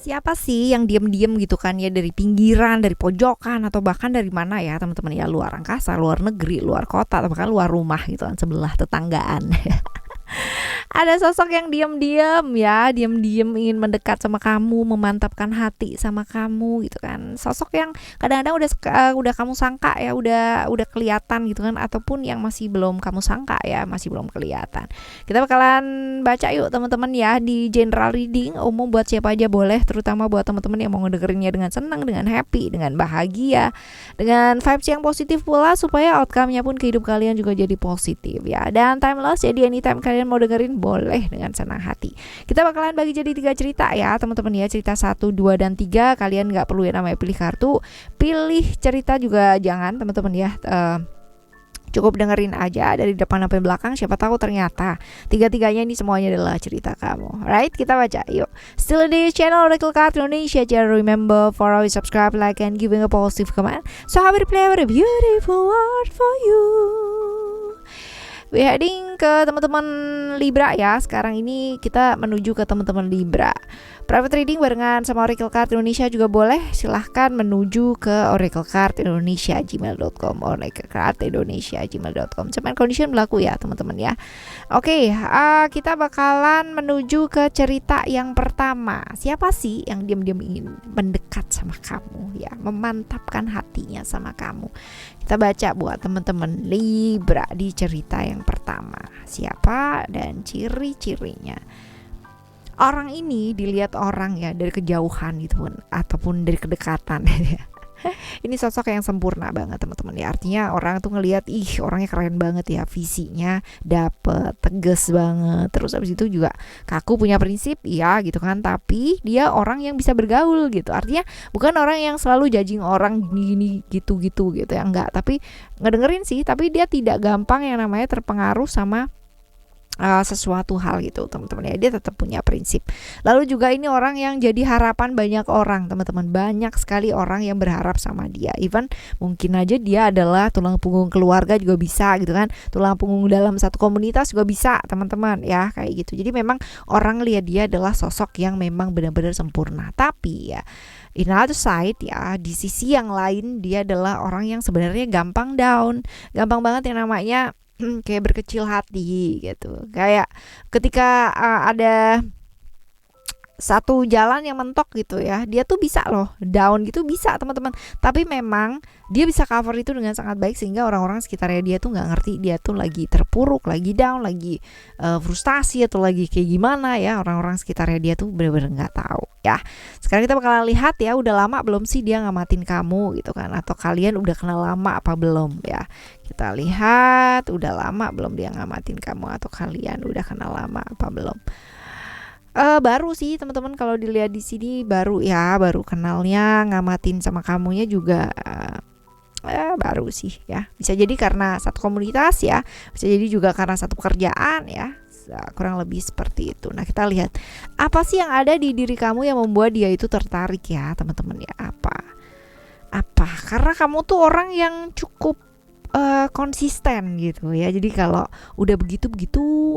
Siapa sih yang diem-diem gitu kan ya dari pinggiran, dari pojokan atau bahkan dari mana ya teman-teman ya, luar angkasa, luar negeri, luar kota atau bahkan luar rumah gitu kan, sebelah tetanggaan. Ada sosok yang diam-diam ya, diam-diam ingin mendekat sama kamu, memantapkan hati sama kamu gitu kan. Sosok yang kadang-kadang udah kamu sangka ya, udah kelihatan gitu kan, ataupun yang masih belum kamu sangka ya, masih belum kelihatan. Kita bakalan baca yuk teman-teman ya, di general reading umum buat siapa aja boleh, terutama buat teman-teman yang mau ngedengerinnya dengan senang, dengan happy, dengan bahagia, dengan vibes yang positif pula, supaya outcome-nya pun ke hidup kalian juga jadi positif ya. Dan timeless, jadi anytime kalian mau dengerin boleh dengan senang hati. Kita bakalan bagi jadi 3 cerita ya teman-teman ya. Cerita 1, 2, dan 3. Kalian gak perlu yang namanya pilih kartu, pilih cerita juga jangan teman-teman ya. Cukup dengerin aja dari depan sampai belakang. Siapa tahu ternyata tiga-tiganya ini semuanya adalah cerita kamu. Right, kita baca yuk. Still di channel Oracle Card Indonesia. Jangan remember for always subscribe, like, and giving a positive comment. So I will play with a beautiful word for you. We heading ke teman-teman Libra ya. Sekarang ini kita menuju ke teman-teman Libra. Private reading barengan sama Oracle Card Indonesia juga boleh. Silahkan menuju ke Oracle Card Indonesia gmail.com, Oracle Card Indonesia gmail.com. Cuman condition berlaku ya teman-teman ya. Oke, kita bakalan menuju ke cerita yang pertama. Siapa sih yang diam-diam ingin mendekat sama kamu ya, memantapkan hatinya sama kamu? Kita baca buat teman-teman Libra di cerita yang pertama. Siapa dan ciri-cirinya. Orang ini dilihat orang ya dari kejauhan gitu pun, ataupun dari kedekatan. Ini sosok yang sempurna banget teman-teman ya. Artinya orang tuh ngelihat, ih orangnya keren banget ya, visinya dapet, tegas banget. Terus abis itu juga kaku, punya prinsip ya gitu kan. Tapi dia orang yang bisa bergaul gitu. Artinya bukan orang yang selalu judging orang gini gitu-gitu gitu ya, enggak. Tapi ngedengerin sih, tapi dia tidak gampang yang namanya terpengaruh sama sesuatu hal gitu teman-teman ya. Dia tetap punya prinsip. Lalu juga ini orang yang jadi harapan banyak orang teman-teman. Banyak sekali orang yang berharap sama dia. Even mungkin aja dia adalah tulang punggung keluarga juga bisa gitu kan. Tulang punggung dalam satu komunitas juga bisa teman-teman ya, kayak gitu. Jadi memang orang lihat dia adalah sosok yang memang benar-benar sempurna. Tapi ya in other side ya, di sisi yang lain dia adalah orang yang sebenarnya gampang down. Gampang banget yang namanya kayak berkecil hati gitu. Kayak ketika ada satu jalan yang mentok gitu ya, dia tuh bisa loh down gitu, bisa teman-teman. Tapi memang dia bisa cover itu dengan sangat baik, sehingga orang-orang sekitarnya dia tuh nggak ngerti dia tuh lagi terpuruk, lagi down, lagi frustasi atau lagi kayak gimana ya. Orang-orang sekitarnya dia tuh benar-benar nggak tahu ya. Sekarang kita bakalan lihat ya, udah lama belum sih dia ngamatin kamu gitu kan, atau kalian udah kenal lama apa belum ya. Kita lihat udah lama belum dia ngamatin kamu, atau kalian udah kenal lama apa belum. Baru sih teman-teman, kalau dilihat di sini baru ya, baru kenalnya, ngamatin sama kamunya juga baru sih ya. Bisa jadi karena satu komunitas ya, bisa jadi juga karena satu pekerjaan ya, kurang lebih seperti itu. Nah kita lihat apa sih yang ada di diri kamu yang membuat dia itu tertarik ya teman-teman ya. Apa karena kamu tuh orang yang cukup konsisten gitu ya. Jadi kalau udah begitu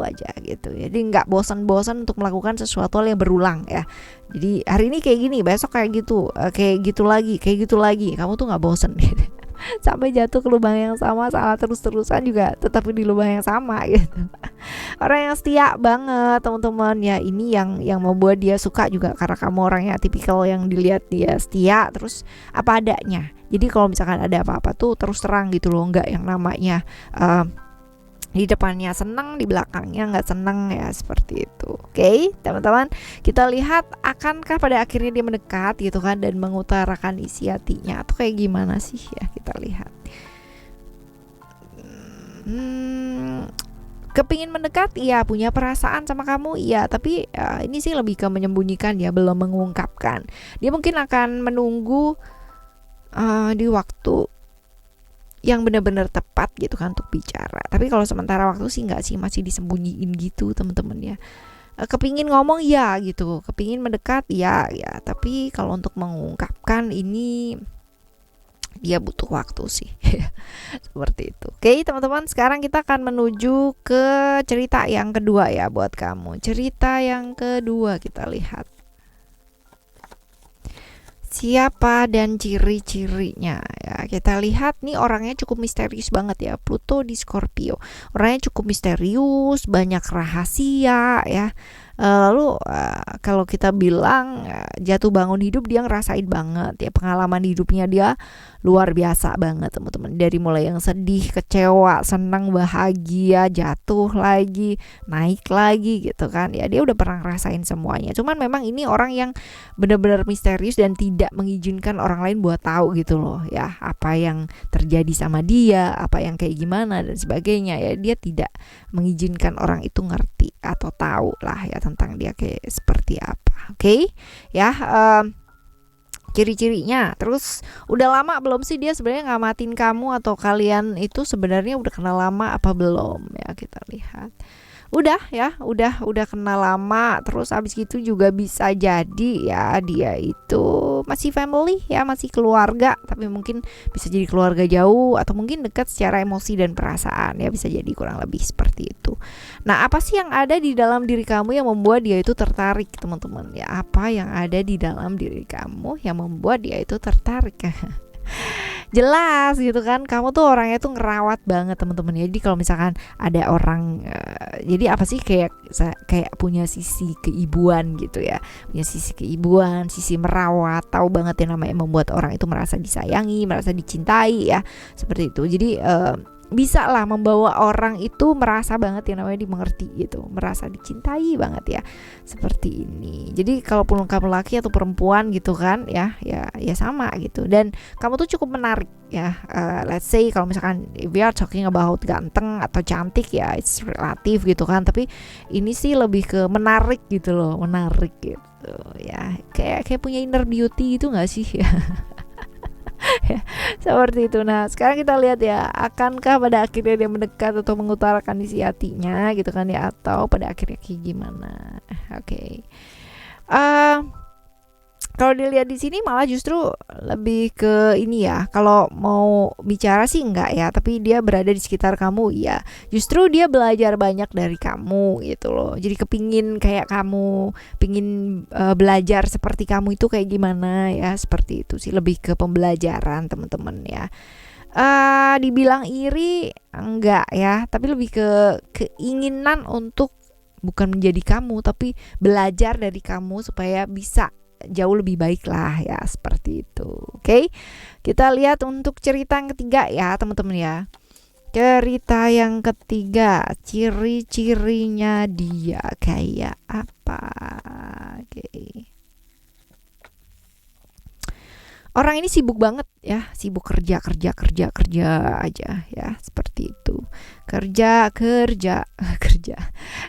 aja gitu ya. Jadi nggak bosan-bosan untuk melakukan sesuatu hal yang berulang ya. Jadi hari ini kayak gini, besok kayak gitu, kayak gitu lagi. Kamu tuh nggak bosan gitu. Sampai jatuh ke lubang yang sama, salah terus-terusan juga tetap di lubang yang sama gitu. Orang yang setia banget teman-teman ya. Ini yang membuat dia suka juga, karena kamu orangnya tipikal yang dilihat dia setia, terus apa adanya. Jadi kalau misalkan ada apa-apa tuh terus terang gitu loh, nggak yang namanya di depannya senang, di belakangnya nggak senang ya, seperti itu. Oke, teman-teman, kita lihat akankah pada akhirnya dia mendekat gitu kan, dan mengutarakan isi hatinya, atau kayak gimana sih ya. Kita lihat. Kepingin mendekat, iya, punya perasaan sama kamu, iya, tapi ini sih lebih ke menyembunyikan ya, belum mengungkapkan. Dia mungkin akan menunggu di waktu yang benar-benar tepat gitu kan untuk bicara. Tapi kalau sementara waktu sih nggak sih, masih disembunyiin gitu teman-teman ya. Kepingin ngomong ya gitu, kepingin mendekat ya, tapi kalau untuk mengungkapkan ini dia butuh waktu sih. Seperti itu. Oke teman-teman, sekarang kita akan menuju ke cerita yang kedua ya buat kamu. Cerita yang kedua kita lihat. Siapa dan ciri-cirinya ya, kita lihat nih orangnya cukup misterius banget ya, Pluto di Scorpio. Orangnya cukup misterius, banyak rahasia ya. Lalu kalau kita bilang jatuh bangun hidup, dia ngerasain banget ya, pengalaman hidupnya dia luar biasa banget teman-teman. Dari mulai yang sedih, kecewa, senang, bahagia, jatuh lagi, naik lagi gitu kan ya, dia udah pernah ngerasain semuanya. Cuman memang ini orang yang benar-benar misterius dan tidak mengizinkan orang lain buat tahu gitu loh ya, apa yang terjadi sama dia, apa yang kayak gimana dan sebagainya ya. Dia tidak mengizinkan orang itu ngerti atau tahu lah ya tentang dia kayak seperti apa. Oke? Ya, ciri-cirinya. Terus udah lama belum sih dia sebenarnya ngamatin kamu, atau kalian itu sebenarnya udah kenal lama apa belum ya, kita lihat. Udah ya, udah kenal lama. Terus abis gitu juga bisa jadi ya dia itu masih family ya, masih keluarga, tapi mungkin bisa jadi keluarga jauh atau mungkin dekat secara emosi dan perasaan ya, bisa jadi kurang lebih seperti itu. Nah, apa sih yang ada di dalam diri kamu yang membuat dia itu tertarik, teman-teman ya? Apa yang ada di dalam diri kamu yang membuat dia itu tertarik? Jelas gitu kan, kamu tuh orangnya tuh ngerawat banget teman-teman ya. Jadi kalau misalkan ada orang jadi apa sih, kayak punya sisi keibuan gitu ya, punya sisi keibuan, sisi merawat, tahu banget ya namanya membuat orang itu merasa disayangi, merasa dicintai ya, seperti itu. Jadi bisa lah membawa orang itu merasa banget ya namanya dimengerti gitu, merasa dicintai banget ya, seperti ini. Jadi kalaupun kamu laki atau perempuan gitu kan ya sama gitu. Dan kamu tuh cukup menarik ya. Let's say kalau misalkan we are talking about ganteng atau cantik ya, it's relatif gitu kan, tapi ini sih lebih ke menarik gitu loh, menarik gitu ya, kayak punya inner beauty gitu nggak sih ya. Seperti itu. Nah, sekarang kita lihat ya, akankah pada akhirnya dia mendekat atau mengutarakan isi hatinya gitu kan ya, atau pada akhirnya kayak gimana. Oke. Kalau dilihat di sini malah justru lebih ke ini ya. Kalau mau bicara sih enggak ya, tapi dia berada di sekitar kamu ya. Justru dia belajar banyak dari kamu gitu loh. Jadi kepingin kayak kamu, pingin belajar seperti kamu itu kayak gimana ya, seperti itu sih, lebih ke pembelajaran teman-teman ya. Dibilang iri enggak ya, tapi lebih ke keinginan untuk bukan menjadi kamu, tapi belajar dari kamu supaya bisa jauh lebih baik lah ya, seperti itu. Oke, kita lihat untuk cerita yang ketiga ya teman-teman ya. Cerita yang ketiga, ciri-cirinya dia kayak apa? Oke. Orang ini sibuk banget ya, sibuk kerja aja ya, seperti itu. Kerja kerja.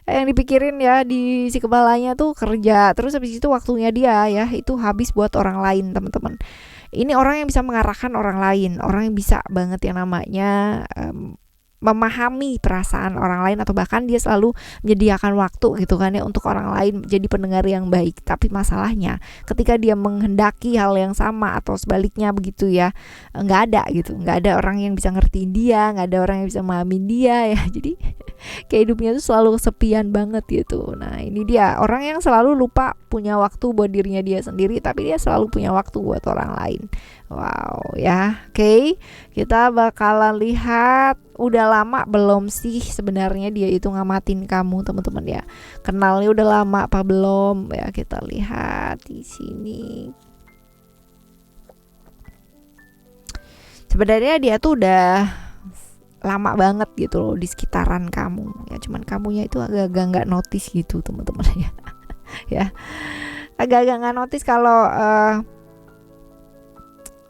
Yang dipikirin ya di si kepalanya tuh kerja, terus habis itu waktunya dia ya itu habis buat orang lain, teman-teman. Ini orang yang bisa mengarahkan orang lain, orang yang bisa banget yang namanya memahami perasaan orang lain, atau bahkan dia selalu menyediakan waktu gitu kan ya untuk orang lain, jadi pendengar yang baik. Tapi masalahnya ketika dia menghendaki hal yang sama atau sebaliknya begitu ya, nggak ada gitu, nggak ada orang yang bisa ngertiin dia, nggak ada orang yang bisa memahamin dia ya. Jadi kayak hidupnya tuh selalu kesepian banget gitu. Nah, ini dia orang yang selalu lupa punya waktu buat dirinya dia sendiri, tapi dia selalu punya waktu buat orang lain. Wow ya. Oke, kita bakalan lihat udah lama belum sih sebenarnya dia itu ngamatin kamu, teman-teman ya. Kenalnya udah lama apa belum ya, kita lihat di sini. Sebenarnya dia tuh udah lama banget gitu loh di sekitaran kamu ya, cuman kamunya itu agak-agak nggak notice gitu, teman-teman ya. Ya, agak-agak nggak notice kalau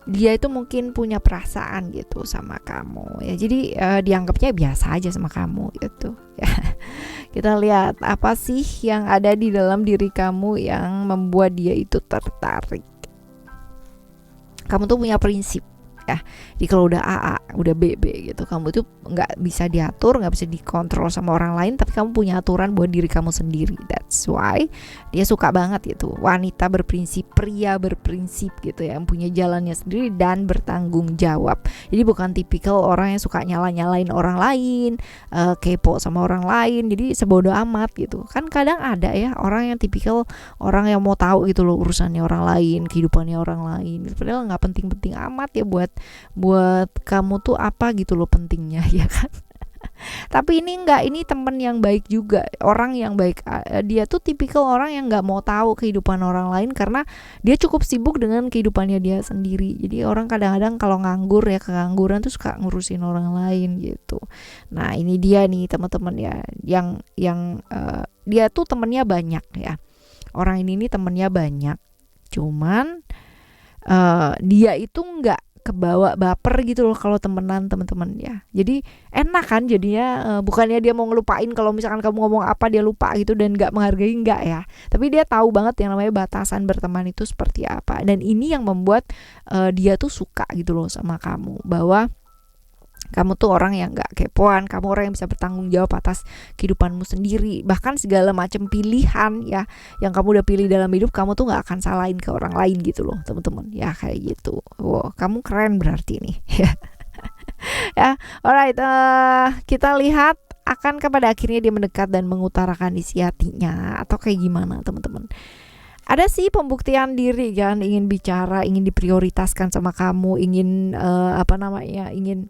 dia itu mungkin punya perasaan gitu sama kamu ya. Jadi dianggapnya biasa aja sama kamu gitu ya. Kita lihat apa sih yang ada di dalam diri kamu yang membuat dia itu tertarik. Kamu tuh punya prinsip ya. Jadi kalau udah AA, udah BB gitu, kamu tuh nggak bisa diatur, nggak bisa dikontrol sama orang lain, tapi kamu punya aturan buat diri kamu sendiri. That's why dia suka banget gitu, wanita berprinsip, pria berprinsip gitu ya, yang punya jalannya sendiri dan bertanggung jawab. Jadi bukan tipikal orang yang suka nyalain orang lain, kepo sama orang lain, jadi sebodoh amat gitu. Kan kadang ada ya orang yang tipikal orang yang mau tahu gitu loh urusannya orang lain, kehidupannya orang lain. Padahal nggak penting-penting amat ya buat kamu tuh apa gitu loh pentingnya ya kan. Tapi ini enggak, ini temen yang baik juga, orang yang baik. Dia tuh tipikal orang yang nggak mau tahu kehidupan orang lain karena dia cukup sibuk dengan kehidupannya dia sendiri. Jadi orang kadang-kadang kalau nganggur ya, kengangguran tuh suka ngurusin orang lain gitu. Nah ini dia nih teman-teman ya, yang dia tuh temennya banyak ya. Orang ini nih temennya banyak, cuman dia itu nggak kebawa baper gitu loh kalau temenan teman-teman ya. Jadi enak kan jadinya, bukannya dia mau ngelupain kalau misalkan kamu ngomong apa dia lupa gitu dan nggak menghargai, nggak ya. Tapi dia tahu banget yang namanya batasan berteman itu seperti apa. Dan ini yang membuat dia tuh suka gitu loh sama kamu, bahwa kamu tuh orang yang gak kepoan, kamu orang yang bisa bertanggung jawab atas kehidupanmu sendiri. Bahkan segala macam pilihan ya yang kamu udah pilih dalam hidup, kamu tuh gak akan salahin ke orang lain gitu loh teman-teman. Ya kayak gitu. Wow, kamu keren berarti nih. Ya, alright. Kita lihat akan pada akhirnya dia mendekat dan mengutarakan isi hatinya atau kayak gimana teman-teman. Ada sih pembuktian diri kan, ingin bicara, ingin diprioritaskan sama kamu, ingin ingin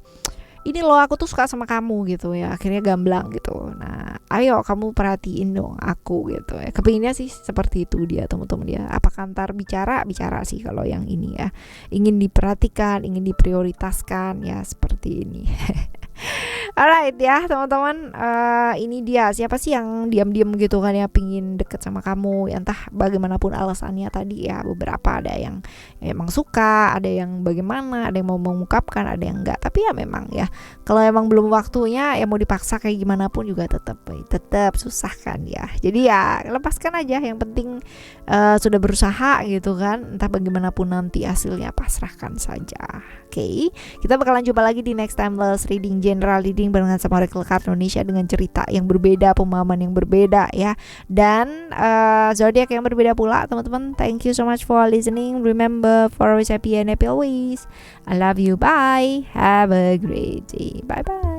ini loh aku tuh suka sama kamu gitu ya, akhirnya gamblang gitu. Nah ayo kamu perhatiin dong aku gitu ya, kepinginnya sih seperti itu dia teman-teman ya. Apakah ntar bicara sih kalau yang ini ya, ingin diperhatikan, ingin diprioritaskan ya seperti ini. Alright ya teman-teman, ini dia siapa sih yang diam-diam gitu kan ya, pingin deket sama kamu ya, entah bagaimanapun alasannya tadi ya. Beberapa ada yang emang suka, ada yang bagaimana, ada yang mau mengungkapkan, ada yang enggak. Tapi ya memang ya, kalau emang belum waktunya ya mau dipaksa kayak gimana pun juga tetap susah kan ya. Jadi ya lepaskan aja, yang penting sudah berusaha gitu kan. Entah bagaimanapun nanti hasilnya pasrahkan saja. Oke, kita bakalan jumpa lagi di next timeless reading, general reading barengan sama Oracle Card Indonesia dengan cerita yang berbeda, pemahaman yang berbeda ya, dan zodiak yang berbeda pula teman-teman. Thank you so much for listening. Remember, for always happy and happy always. I love you. Bye. Have a great day. Bye bye.